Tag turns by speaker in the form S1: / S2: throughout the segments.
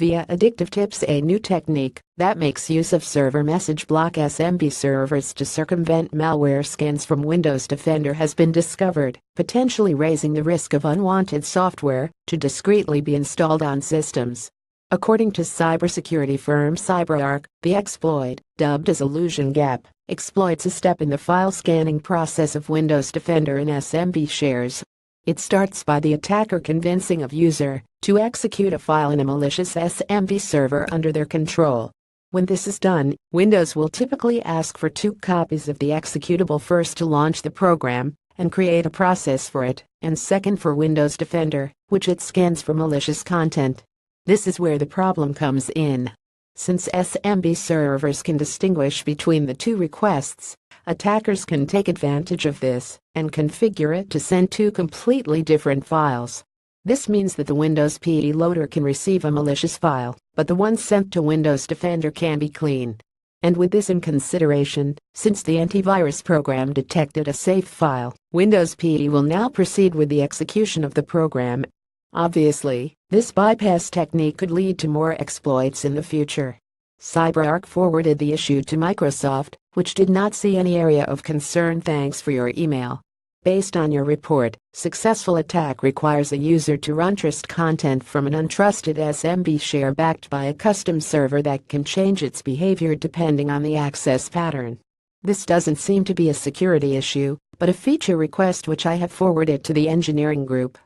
S1: via AddictiveTips A, new technique that makes use of Server Message Block SMB servers to circumvent malware scans from Windows Defender has been discovered, potentially raising the risk of unwanted software to discreetly be installed on systems. According to cybersecurity firm CyberArk, the exploit, dubbed as Illusion Gap, exploits a step in the file scanning process of Windows Defender in SMB shares. It starts by the attacker convincing a user to execute a file in a malicious SMB server under their control. When this is done, Windows will typically ask for 2 copies of the executable, first to launch the program and create a process for it, and second for Windows Defender, which it scans for malicious content. This is where the problem comes in. Since SMB servers can distinguish between the 2 requests, attackers can take advantage of this and configure it to send 2 completely different files. This means that the Windows PE loader can receive a malicious file, but the one sent to Windows Defender can be clean. And with this in consideration, since the antivirus program detected a safe file, Windows PE will now proceed with the execution of the program. Obviously, this bypass technique could lead to more exploits in the future. CyberArk forwarded the issue to Microsoft, which did not see any area of concern. Thanks for your email. Based on your report, successful attack requires a user to run trust content from an untrusted SMB share backed by a custom server that can change its behavior depending on the access pattern. This doesn't seem to be a security issue, but a feature request which I have forwarded to the engineering group.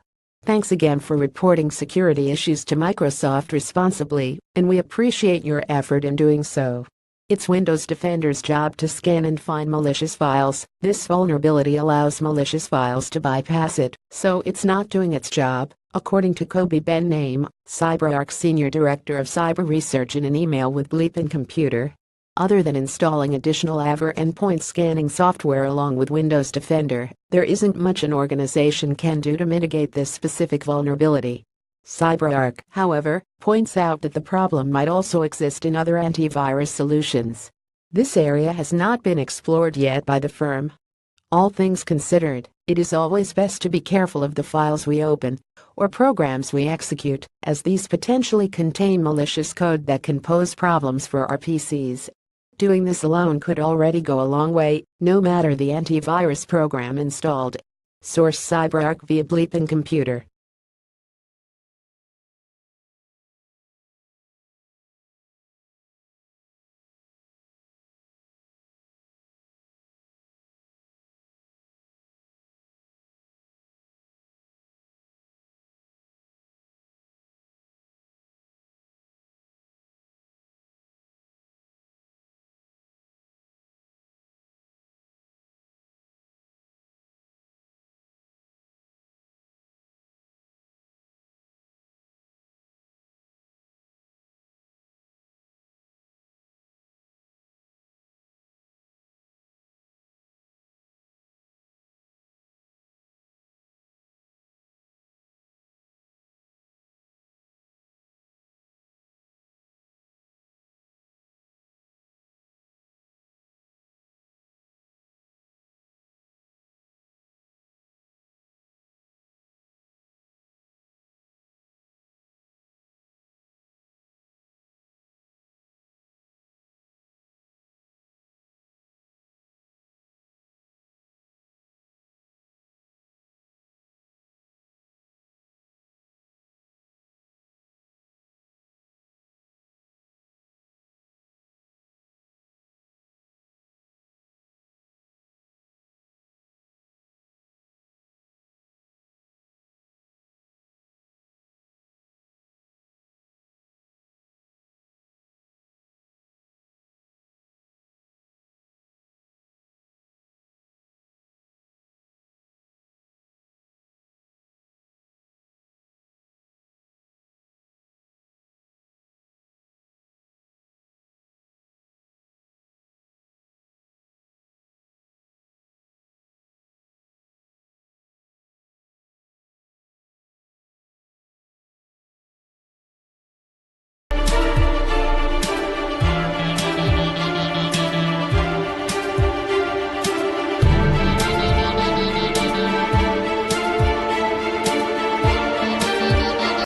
S1: Thanks again for reporting security issues to Microsoft responsibly, and we appreciate your effort in doing so. It's Windows Defender's job to scan and find malicious files. This vulnerability allows malicious files to bypass it, so it's not doing its job, according to Kobe Ben-Naim, CyberArk Senior Director of Cyber Research, in an email with Bleepin Computer. Other than installing additional AVR endpoint scanning software along with Windows Defender, there isn't much an organization can do to mitigate this specific vulnerability. CyberArk, however, points out that the problem might also exist in other antivirus solutions. This area has not been explored yet by the firm. All things considered, it is always best to be careful of the files we open or programs we execute, as these potentially contain malicious code that can pose problems for our PCs. Doing this alone could already go a long way, no matter the antivirus program installed. Source: CyberArk via Bleepin Computer.